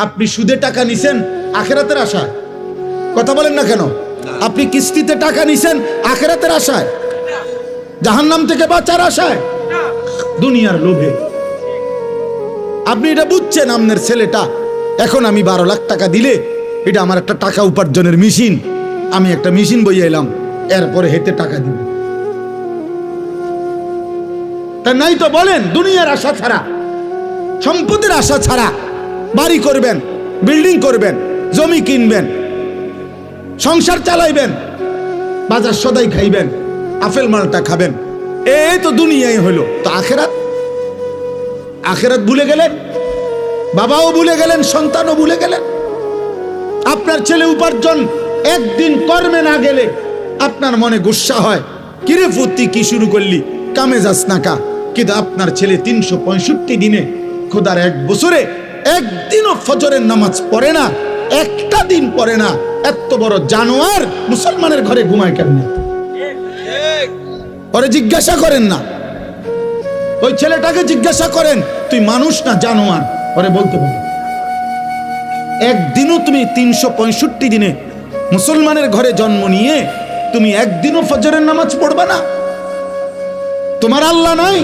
আপনি সুদে টাকা নিছেন আখিরাতের আশায়? কথা বলেন না কেন? আপনি কিস্তিতে টাকা নিছেন আখিরাতের আশায়? জাহান্নাম থেকে বাঁচার আশায়? দুনিয়ার লোভে। আপনি এটা বুঝছেন আপনার ছেলেটা এখন আমি 12 লাখ টাকা দিলে এটা আমার একটা টাকা উপার্জনের মেশিন, আমি একটা মেশিন বইয়ে এলাম, এরপরে হেতে টাকা দিব। তা নাই তো বলেন, দুনিয়ার আশা ছাড়া, সম্পদের আশা ছাড়া বাড়ি করবেন, বিল্ডিং করবেন, জমি কিনবেন, সংসার চালাইবেন, বাজার সদাই খাইবেন, আপেল মালটা খাবেন, এই তো দুনিয়ায় হলো। তো আখেরাত? আখেরাত ভুলে গেলেন, বাবাও ভুলে গেলেন, সন্তানও ভুলে গেলেন। আপনার ছেলে উপার্জন একদিন কর্মে না গেলে আপনার মনে গুসা হয়, কিরে ফুর্তি কি শুরু করলি, কামে যাস না কা। কিন্তু আপনার ছেলে 365 দিনে, খোদার এক বছরে একদিনও ফজরের নামাজ পড়ে না, একটা দিন পড়ে না, এত বড় জানোয়ার মুসলমানের ঘরে ঘুমায় কেমনে? পরে জিজ্ঞাসা করেন না, ওই ছেলেটাকে জিজ্ঞাসা করেন তুই মানুষ না জানোয়ার, পরে বলতে পারবে। একদিনও তুমি 365 দিনে মুসলমানের ঘরে জন্ম নিয়ে তুমি একদিনও ফজরের নামাজ পড়বা না? তোমার আল্লাহ নাই,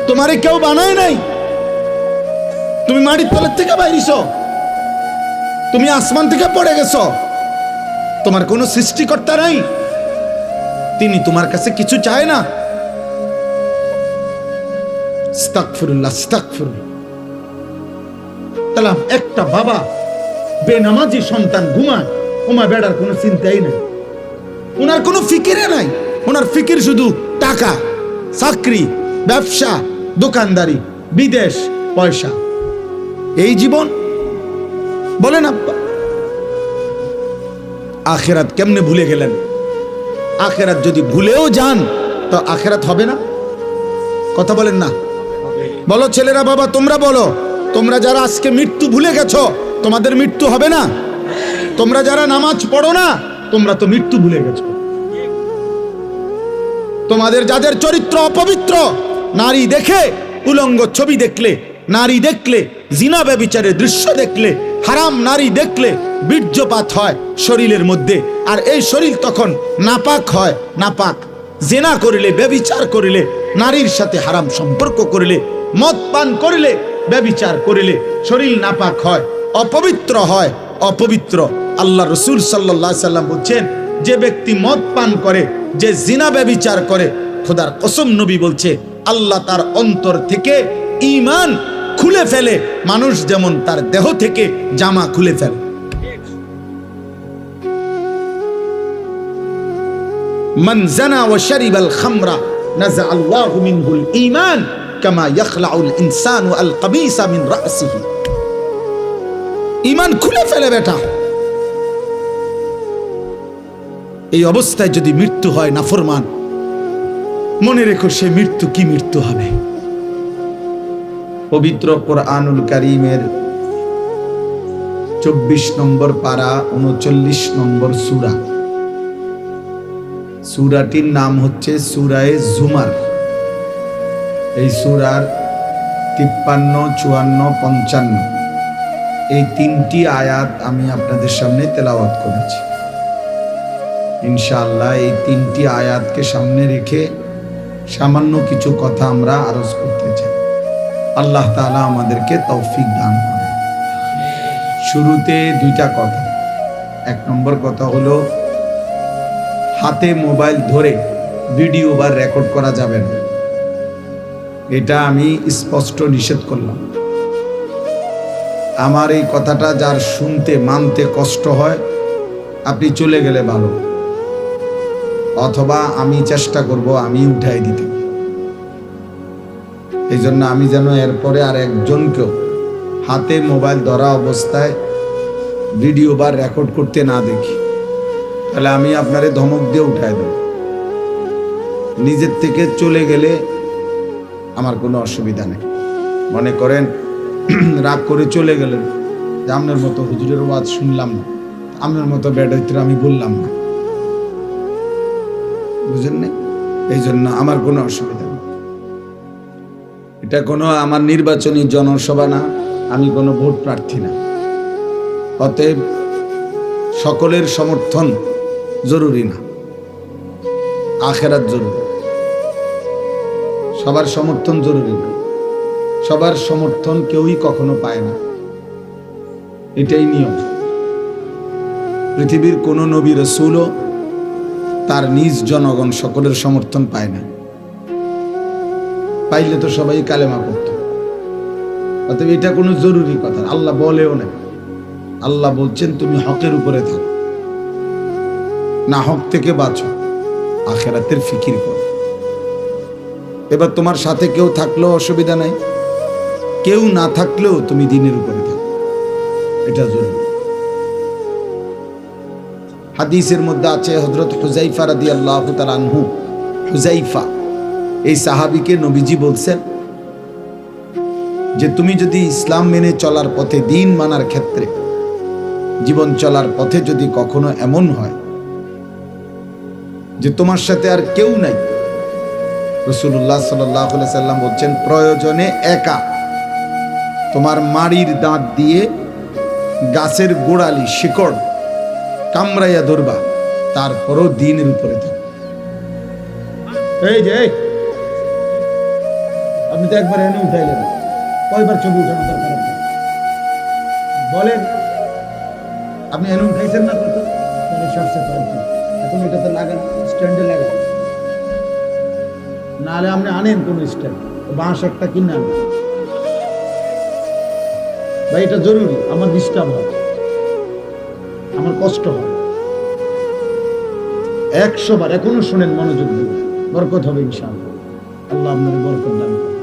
তোমারে কেউ বানায় নাই, তুমি মাটির তলের থেকে বাইরিছ, তুমি আসমান থেকে পড়ে গেছো, তোমার কোনো সৃষ্টিকর্তা নাই, তিনি তোমার কাছে কিছু চায় না। আস্তাগফিরুল্লাহ, আস্তাগফিরুল্লাহ। তাহলে একটা বাবা বেনামাজি সন্তান ঘুমায়, ওমা বেড়ার কোনো চিন্তাই নাই, ওনার কোনো ফিকিরে নাই, ওনার ফিকির শুধু টাকা, চাকরি, ব্যবসা, দোকানদারি, বিদেশ, পয়সা, এই জীবন। বলেন আব্বা, আখেরাত কেমনে ভুলে গেলেন? আখেরাত যদি ভুলেও যান তো আখেরাত হবে না? কথা বলেন না? বলো ছেলেরা, বাবা তোমরা বলো, তোমরা যারা আজকে মৃত্যু ভুলে গেছো তোমাদের মৃত্যু হবে না? তোমরা যারা নামাজ পড়ো না তোমরা তো মৃত্যু ভুলে গেছো। তোমাদের যাদের চরিত্র অপবিত্র, নারী দেখে, উলঙ্গ ছবি দেখলে, নারী দেখলে, জিনা ব্যভিচারের দৃশ্য দেখলে, হারাম নারী দেখলে বীর্যপাত হয় শরীরের মধ্যে, আর এই শরীর তখন নাপাক হয়। নাপাক জিনা করিলে, ব্যভিচার করিলে, নারীর সাথে হারাম সম্পর্ক করিলে, মদ পান করিলে, ব্যভিচার করিলে শরীর নাপাক হয়, অপবিত্র হয়, অপবিত্র। আল্লাহ রসুল সাল্লাল্লাহু আলাইহি সাল্লাম বলছেন, যে ব্যক্তি মদ পান করে, যে জিনা ব্যভিচার করে, খোদার কসম নবী বলছে আল্লাহ তার অন্তর থেকে ঈমান খুলে ফেলে, মানুষ যেমন তার দেহ থেকে জামা খুলে ফেলে। মান জানা ওয়া শারিবাল খামরা নাযা আল্লাহু মিনহুল ঈমান কামা ইয়াখলাউল ইনসানু আল কামিসা মিন রাসিহি। ঈমান খুলে ফেলে বেটা। এই অবস্থায় যদি মৃত্যু হয় নাফরমান, মনে রেখো সে মৃত্যু কি মৃত্যু হবে। পবিত্র কোরআনুল কারীমের 24 নম্বর পারা 39 নম্বর সূরা, সূরাটির নাম হচ্ছে সূরায়ে জুমার। এই সূরার 53, 54, 55 এই 3টি আয়াত আমি আপনাদের সামনে তেলাওয়াত করেছি। ইনশাআল্লাহ এই 3টি আয়াতকে সামনে রেখে সামান্য কিছু কথা আমরা আরজ করতে চাই। আল্লাহ তাআলা আমাদেরকে তৌফিক দান করেন। শুরুতে 2টা কথা। 1 নম্বর কথা হলো, হাতে মোবাইল ধরে ভিডিও বা রেকর্ড করা যাবে না, এটা আমি স্পষ্ট নিষেধ করলাম। আমার এই কথাটা যার শুনতে মানতে কষ্ট হয়, আপনি চলে গেলে ভালো, অথবা আমি চেষ্টা করব আমি উঠাই দিতে। এই জন্য আমি যেন এরপরে আর একজনকেও হাতে মোবাইল ধরা অবস্থায় ভিডিও বা রেকর্ড করতে না দেখি, তাহলে আমি আপনারে ধমক দিয়ে উঠাই দেব। নিজের থেকে চলে গেলে আমার কোনো অসুবিধা নেই। মনে করেন রাগ করে চলে গেলেন, যে আপনার মতো হুজুরের ওয়াজ শুনলাম না, আপনার মতো বেডাইত্র আমি বললাম না, বুঝেন না? এই জন্য আমার কোনো অসুবিধা নেই। এটা কোনো আমার নির্বাচনী জনসভা না, আমি কোনো ভোট প্রার্থী না। অতএব সকলের সমর্থন জরুরি না, আখেরাত জরুরি। সবার সমর্থন জরুরি না, সবার সমর্থন কেউই কখনো পায় না, এটাই নিয়ম। পৃথিবীর কোন নবী রাসূলও তার নিজ জনগণ সকলের সমর্থন পায় না। পাইলে তো সবাই কালেমা পড়ত। অতএব এটা কোনো জরুরি কথা আল্লাহ বলেও না। আল্লাহ বলছেন তুমি হকের উপরে থাকো, না হক থেকে বাঁচো, আখেরাতের ফিকির করো। এবার তোমার সাথে কেউ থাকলেও অসুবিধা নাই, কেউ না থাকলেও তুমি দ্বীনের উপরে থাকো, এটা জরুরি। হাদিসের মধ্যে আছে হযরত হুযায়ফা রাদিয়াল্লাহু তাআলা আনহু, হুযায়ফা এই সাহাবীকে নবীজি বলছেন যে তুমি যদি ইসলাম মেনে চলার পথে, দ্বীন মানার ক্ষেত্রে, জীবন চলার পথে যদি কখনো এমন হয় যে তোমার সাথে আর কেউ নাই, রাসূলুল্লাহ সাল্লাল্লাহু আলাইহি সাল্লাম বলছেন প্রয়োজনে একা তোমার মাড়ির দাঁত দিয়ে গাছের গোড়ালি শিকড় কামড়াইয়া ধরবা, তারপরও দ্বীনের উপরে থাকো। এই যে আপনি তো একবার এনে উঠাইলেন, কয়বার ছবি উঠানো দরকার বলেন? আপনি এনে উঠাইছেন না কত? এখন এটাতে লাগান, স্ট্যান্ডে লাগান, নাহলে আপনি আনেন কোন স্ট্যান্ড, বাঁশ একটা কিনে আনেন ভাই, এটা জরুরি। আমার ডিস্টার্ব হয়, আমার কষ্ট হয়। 100 বার এখনো শোনেন, মনোযোগ দিয়ে, বরকত হবে ইনশাআল্লাহ। আল্লাহ আপনার বরকত দান করুন।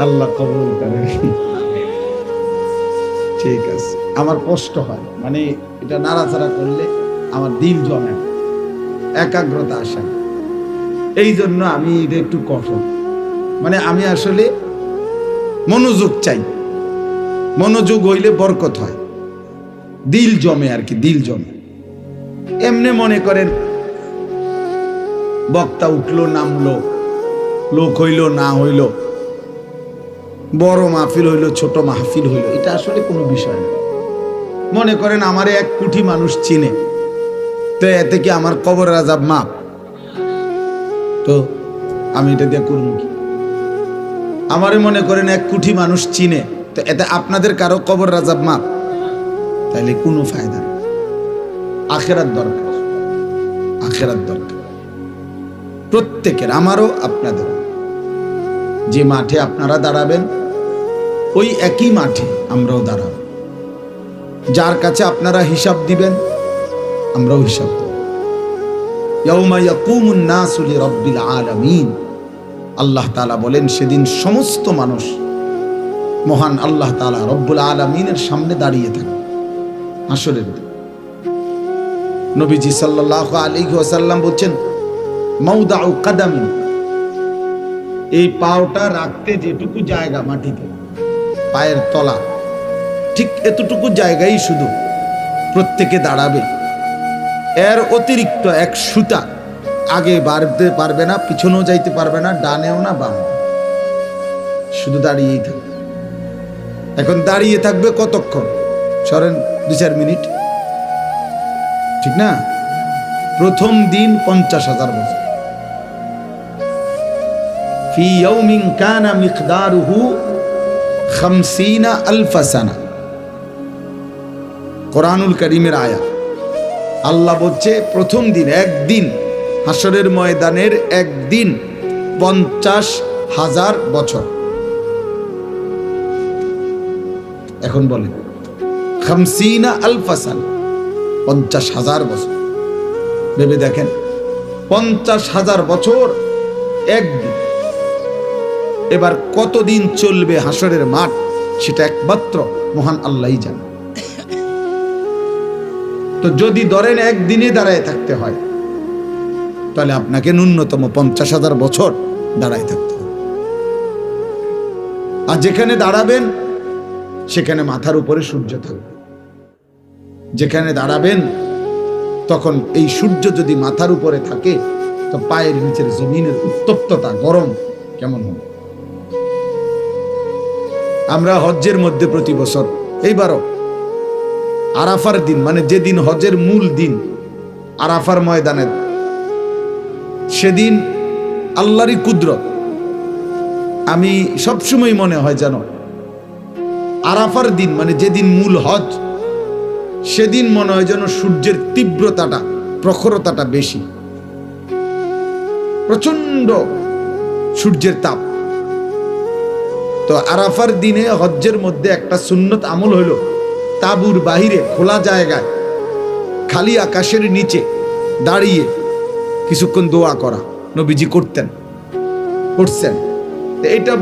আল্লাহ কবুল করে। ঠিক আছে, আমার কষ্ট হয়, মানে এটা নাড়াচাড়া করলে আমার দিল জমে, একাগ্রতা আসে, এই জন্য আমি এটা একটু কঠোর। মানে আমি আসলে মনোযোগ চাই, মনোযোগ হইলে বরকত হয়, দিল জমে আর কি, দিল জমে। এমনি মনে করেন বক্তা উঠলো নামলো, লোক হইল না হইল, বড় মাহফিল হইল ছোট মাহফিল হইল, এটা আসলে কোনো বিষয় না। মনে করেন আমারে 1 কোটি মানুষ চিনে, তো এতে কি আমার কবর আযাব মাপ? তো আমি এটা দিয়ে করব কি? আমারে মনে করেন 1 কোটি মানুষ চিনে, তো এতে আপনাদের কারো কবর আযাব মাপ? তাইলে কোনো ফায়দা নেই। আখিরাত দরকার, আখিরাত দরকার প্রত্যেকের, আমারও আপনাদের। যে মাঠে আপনারা দাঁড়াবেন ওই একই মাঠে আমরাও দাঁড়াবো। যার কাছে আপনারা হিসাব দিবেন আমরাও হিসাব দেব। ইয়াউমা ইয়াকুমুন নাসু লিরাব্বিল আলামিন, আল্লাহ তাআলা বলেন সেদিন সমস্ত মানুষ মহান আল্লাহ তাআলা রব্বুল আলামিনের সামনে দাঁড়িয়ে থাকবে হাসরের দিন। নবীজি সাল্লাল্লাহু আলাইহি ওয়াসাল্লাম বলছেন মাউদাউ কাদামিন, এই পাওটা রাখতে যেটুকু জায়গা মাটিতে, পায়ের তলা ঠিক এতটুকু জায়গায় শুধু প্রত্যেকে দাঁড়াবে। এর অতিরিক্ত 1 সুতা আগে বাড়তে পারবে না, পিছনেও যাইতে পারবে না, ডানেও না বামে, শুধু দাঁড়িয়েই থাকবে। এখন দাঁড়িয়ে থাকবে কতক্ষণ? সরেন 2-4 মিনিট, ঠিক না? প্রথম দিন 50,000 বছর। ফি ইয়াউমিন কানা মিকদারুহু 50,000 সানা, কোরআনুল কারীমের আয়াত। আল্লাহ বলছে প্রথম দিন, একদিন, হাসরের ময়দানের একদিন 50,000 বছর। এখন বলেন 50,000 সানা, 50,000 বছর। ভেবে দেখেন 50,000 বছর একদিন। এবার কতদিন চলবে হাসরের মাঠ সেটা একমাত্র মহান আল্লাহই জানে। তো যদি ধরেন একদিনে দাঁড়ায় থাকতে হয়, তাহলে আপনাকে ন্যূনতম 50,000 বছর দাঁড়ায় থাকতে হবে। আর যেখানে দাঁড়াবেন সেখানে মাথার উপরে সূর্য থাকবে। যেখানে দাঁড়াবেন তখন এই সূর্য যদি মাথার উপরে থাকে তো পায়ের নিচের জমিনের উত্তপ্ততা গরম কেমন হবে? আমরা হজ্জের মধ্যে প্রতি বছর এইবারও আরাফার দিন, মানে যেদিন হজের মূল দিন, আরাফার ময়দানের সেদিন আল্লাহরই কুদরত, আমি সবসময় মনে হয় যেন আরাফার দিন মানে যেদিন মূল হজ, সেদিন মনে হয় যেন সূর্যের তীব্রতাটা, প্রখরতাটা বেশি, প্রচন্ড সূর্যের তাপ। তো আরাফার দিনে হজ্জের মধ্যে একটা সুন্নত আমল হইল, তাঁবুর বাহিরে খোলা জায়গায় খালি আকাশের নিচে দাঁড়িয়ে কিছুক্ষণ দোয়া করা। নবীজি করতেন, করছেন। এইটা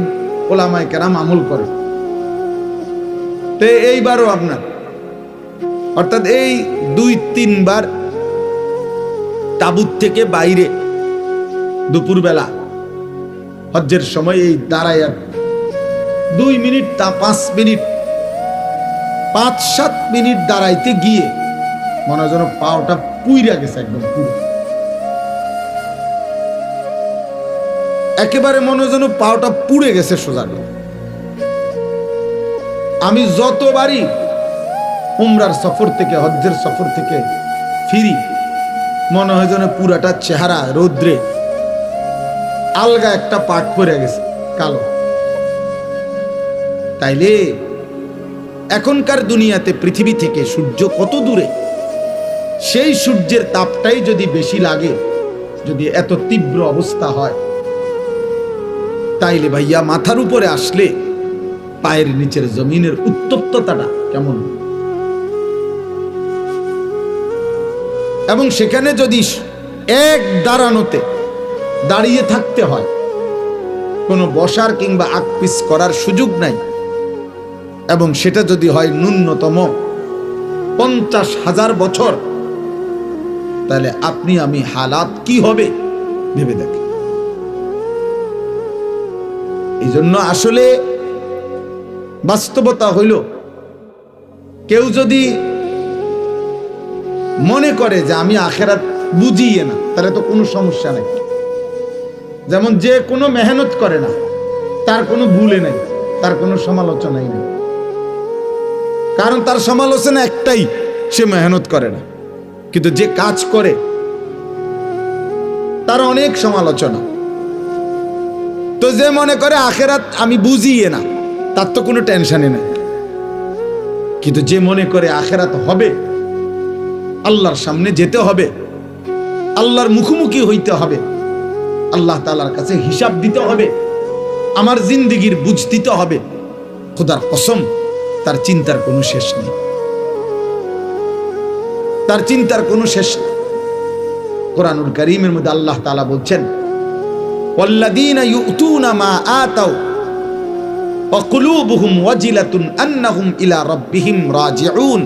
ওলামায়ে কেরাম আমল করে। তো এইবারও আপনার, অর্থাৎ এই 2-3 বার তাঁবুর থেকে বাইরে দুপুরবেলা হজ্জের সময় এই দাঁড়ায় 2 মিনিট, তা 5 মিনিট, 5-7 মিনিট দাঁড়াইতে গিয়ে মনে হয় যেন পাওটা পুইরা গেছে, একদম পুরো একেবারে মনে হয় যেন পাওটা পুড়ে গেছে সোজা। আমি যতবারই উমরার সফর থেকে, হজ্জের সফর থেকে ফিরি, মনে হয় যেন পুরাটা চেহারা রৌদ্রে আলগা একটা পাট পড়ে গেছে, কালো। তাইলে এখনকার দুনিয়াতে পৃথিবী থেকে সূর্য কত দূরে, সেই সূর্যের তাপটাই যদি বেশি লাগে, যদি এত তীব্র অবস্থা হয়, তাইলে ভাইয়া মাথার উপরে আসলে পায়ের নিচের জমিনের উত্তপ্ততাটা কেমন? এবং সেখানে যদি এক দাঁড়ানোতে দাঁড়িয়ে থাকতে হয়, কোনো বসার কিংবা আকপিস করার সুযোগ নাই, এবং সেটা যদি হয় ন্যূনতম 50,000 বছর, তাহলে আপনি আমি হালাত কি হবে ভেবে দেখেন। এই জন্য আসলে বাস্তবতা হইল, কেউ যদি মনে করে যে আমি আখেরাত বুঝিয়ে না, তাহলে তো কোনো সমস্যা নাই। যেমন যে কোনো মেহনত করে না, তার কোনো ভুলে নাই, তার কোনো সমালোচনাই নেই। কারণ তার সমালোচনা একটাই, সে মেহনত করে না। কিন্তু যে কাজ করে তার অনেক সমালোচনা। তো যে মনে করে আখেরাত আমি বুঝিয়ে না, তার তো কোনো টেনশনই নেই। কিন্তু যে মনে করে আখেরাত হবে, আল্লাহর সামনে যেতে হবে, আল্লাহর মুখোমুখি হইতে হবে, আল্লাহ তাআলার কাছে হিসাব দিতে হবে, আমার জিন্দেগির বুঝ দিতে হবে, খোদার কসম তার চিন্তার কোনো শেষ নেই, তার চিন্তার কোনো শেষ নেই। কোরআনুল কারীমের মধ্যে আল্লাহ তাআলা বলছেন, ওয়াল্লাযীনা ইউতুনা মা আতাউ ওয়া কুলুবুহুম ওয়াজিলাতুন আন্নাহুম ইলা রাব্বিহিম রাজিউন।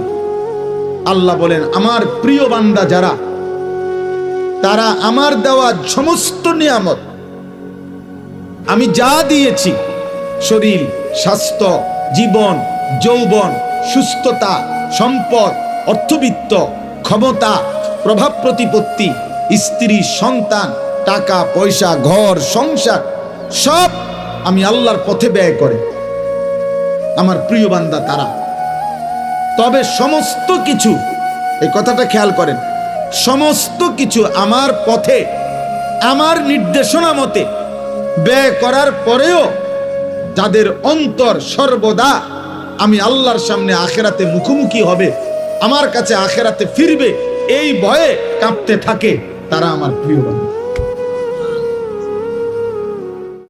আল্লাহ বলেন, আমার প্রিয় বান্দা যারা, তারা আমার দেওয়া সমস্ত নিয়ামত, আমি যা দিয়েছি, শরীর, স্বাস্থ্য, জীবন, যৌবন, সুস্থতা, সম্পদ, অর্থবিত্ত, ক্ষমতা, প্রভাব প্রতিপত্তি, স্ত্রী, সন্তান, টাকা পয়সা, ঘর সংসার, সব আমি আল্লাহর পথে ব্যয় করে আমার প্রিয় বান্দা তারা। তবে সমস্ত কিছু, এই কথাটা খেয়াল করেন, সমস্ত কিছু আমার পথে, আমার নির্দেশনা মতে ব্যয় করার পরেও যাদের অন্তর সর্বদা আমি আল্লাহর সামনে আখেরাতে মুখোমুখি হবে, আমার কাছে আখেরাতে ফিরবে, এই ভয়ে কাঁপতে থাকে, তারা আমার প্রিয় বান্দা।